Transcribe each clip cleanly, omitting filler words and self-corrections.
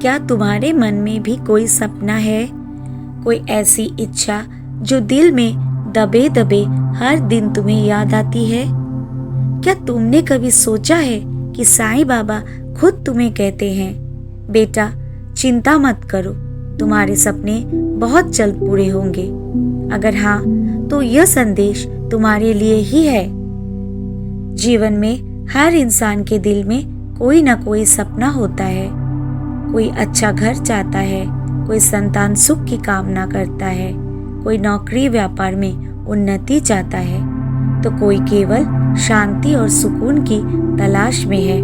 क्या तुम्हारे मन में भी कोई सपना है, कोई ऐसी इच्छा जो दिल में दबे दबे हर दिन तुम्हें याद आती है? क्या तुमने कभी सोचा है कि साईं बाबा खुद तुम्हें कहते हैं, बेटा चिंता मत करो, तुम्हारे सपने बहुत जल्द पूरे होंगे। अगर हाँ, तो यह संदेश तुम्हारे लिए ही है। जीवन में हर इंसान के दिल में कोई ना कोई सपना होता है। कोई अच्छा घर चाहता है, कोई संतान सुख की कामना करता है, कोई नौकरी व्यापार में उन्नति चाहता है, तो कोई केवल शांति और सुकून की तलाश में है।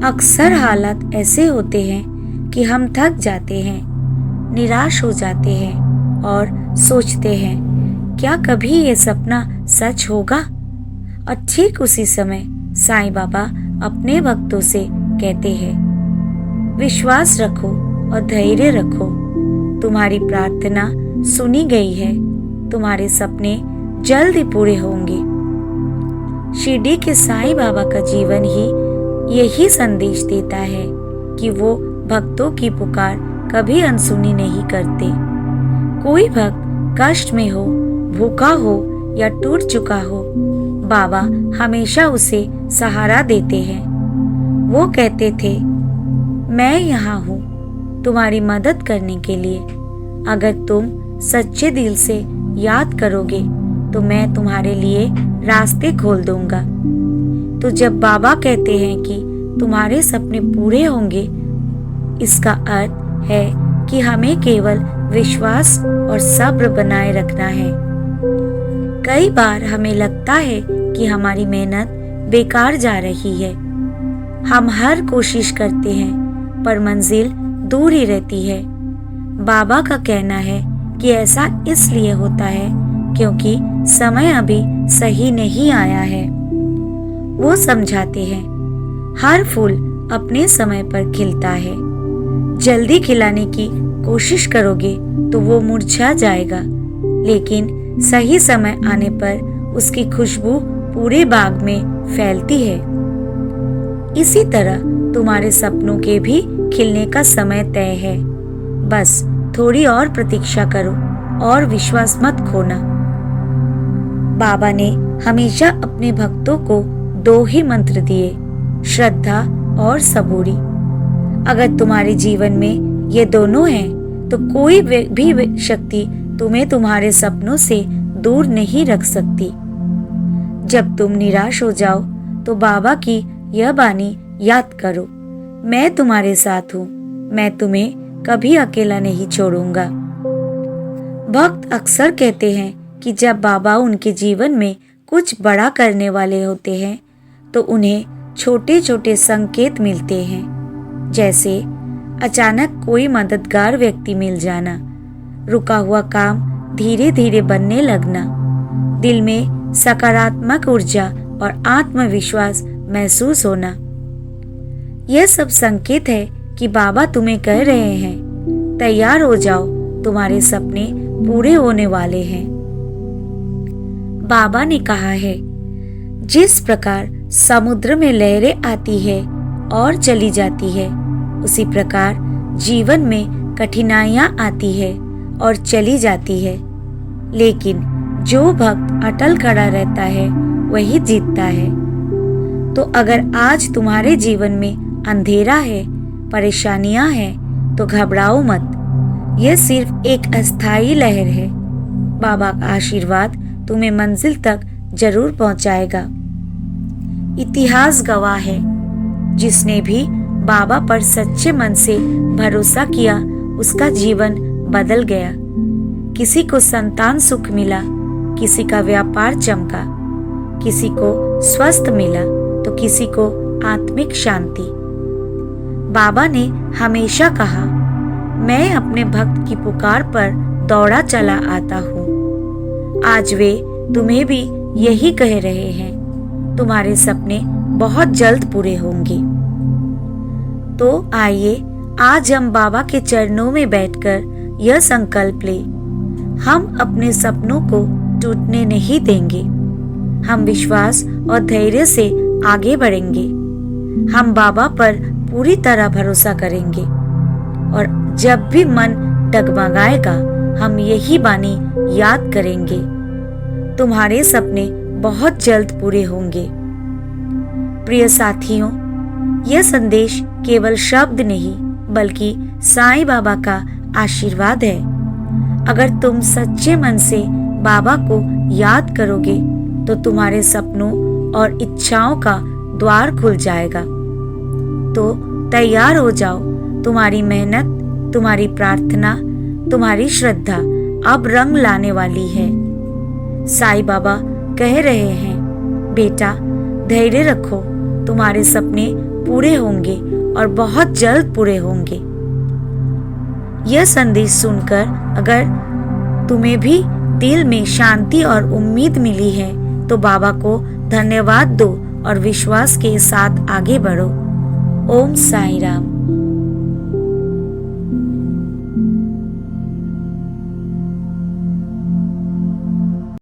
अक्सर हालात ऐसे होते हैं कि हम थक जाते हैं, निराश हो जाते हैं और सोचते हैं क्या कभी ये सपना सच होगा। और ठीक उसी समय साईं बाबा अपने भक्तों से कहते हैं, विश्वास रखो और धैर्य रखो, तुम्हारी प्रार्थना सुनी गई है, तुम्हारे सपने जल्द ही पूरे होंगे। शिरडी के साईं बाबा का जीवन ही यही संदेश देता है कि वो भक्तों की पुकार कभी अनसुनी नहीं करते। कोई भक्त कष्ट में हो, भूखा हो या टूट चुका हो, बाबा हमेशा उसे सहारा देते हैं। वो कहते थे, मैं यहाँ हूँ तुम्हारी मदद करने के लिए। अगर तुम सच्चे दिल से याद करोगे तो मैं तुम्हारे लिए रास्ते खोल दूंगा। तो जब बाबा कहते हैं कि तुम्हारे सपने पूरे होंगे, इसका अर्थ है कि हमें केवल विश्वास और सब्र बनाए रखना है। कई बार हमें लगता है कि हमारी मेहनत बेकार जा रही है। हम हर कोशिश करते हैं पर मंजिल दूर ही रहती है। बाबा का कहना है कि ऐसा इसलिए होता है क्योंकि समय अभी सही नहीं आया है। वो समझाते हैं, हर फूल अपने समय पर खिलता है। जल्दी खिलाने की कोशिश करोगे तो वो मुरझा जाएगा, लेकिन सही समय आने पर उसकी खुशबू पूरे बाग में फैलती है। इसी तरह तुम्हारे सपनों के भी खिलने का समय तय है। बस थोड़ी और प्रतीक्षा करो और विश्वास मत खोना। बाबा ने हमेशा अपने भक्तों को दो ही मंत्र दिए, श्रद्धा और सबूरी। अगर तुम्हारे जीवन में ये दोनों हैं तो कोई भी शक्ति तुम्हें तुम्हारे सपनों से दूर नहीं रख सकती। जब तुम निराश हो जाओ तो बाबा की यह वाणी याद करो, मैं तुम्हारे साथ हूँ, मैं तुम्हें कभी अकेला नहीं छोड़ूंगा। भक्त अक्सर कहते हैं कि जब बाबा उनके जीवन में कुछ बड़ा करने वाले होते हैं तो उन्हें छोटे छोटे संकेत मिलते हैं, जैसे अचानक कोई मददगार व्यक्ति मिल जाना, रुका हुआ काम धीरे धीरे बनने लगना, दिल में सकारात्मक ऊर्जा और आत्मविश्वास महसूस होना। यह सब संकेत है कि बाबा तुम्हें कह रहे हैं, तैयार हो जाओ, तुम्हारे सपने पूरे होने वाले हैं। बाबा ने कहा है, जिस प्रकार समुद्र में लहरें आती है और चली जाती है, उसी प्रकार जीवन में कठिनाइयां आती है और चली जाती है, लेकिन जो भक्त अटल खड़ा रहता है वही जीतता है। तो अगर आज तुम्हारे जीवन में अंधेरा है, परेशानियां हैं, तो घबराओ मत। यह सिर्फ एक अस्थायी लहर है। बाबा का आशीर्वाद तुम्हें मंजिल तक जरूर पहुंचाएगा। इतिहास गवाह है, जिसने भी बाबा पर सच्चे मन से भरोसा किया उसका जीवन बदल गया। किसी को संतान सुख मिला, किसी का व्यापार चमका, किसी को स्वस्थ मिला तो किसी को आत्मिक शांति। बाबा ने हमेशा कहा, मैं अपने भक्त की पुकार पर दौड़ा चला आता हूँ। आज वे तुम्हें भी यही कह रहे हैं, तुम्हारे सपने बहुत जल्द पूरे होंगे। तो आइए आज हम बाबा के चरणों में बैठकर यह संकल्प लें, हम अपने सपनों को टूटने नहीं देंगे। हम विश्वास और धैर्य से आगे बढ़ेंगे। हम बाबा पर पूरी तरह भरोसा करेंगे और जब भी मन डगमगाएगा हम यही बानी याद करेंगे। तुम्हारे सपने बहुत जल्द पूरे होंगे। प्रिय साथियों, यह संदेश केवल शब्द नहीं बल्कि साईं बाबा का आशीर्वाद है। अगर तुम सच्चे मन से बाबा को याद करोगे तो तुम्हारे सपनों और इच्छाओं का द्वार खुल जाएगा। तो तैयार हो जाओ, तुम्हारी मेहनत, तुम्हारी प्रार्थना, तुम्हारी श्रद्धा अब रंग लाने वाली है। साईं बाबा कह रहे हैं, बेटा धैर्य रखो, तुम्हारे सपने पूरे होंगे और बहुत जल्द पूरे होंगे। यह संदेश सुनकर अगर तुम्हें भी दिल में शांति और उम्मीद मिली है तो बाबा को धन्यवाद दो और विश्वास के साथ आगे बढ़ो। ओम साईं राम।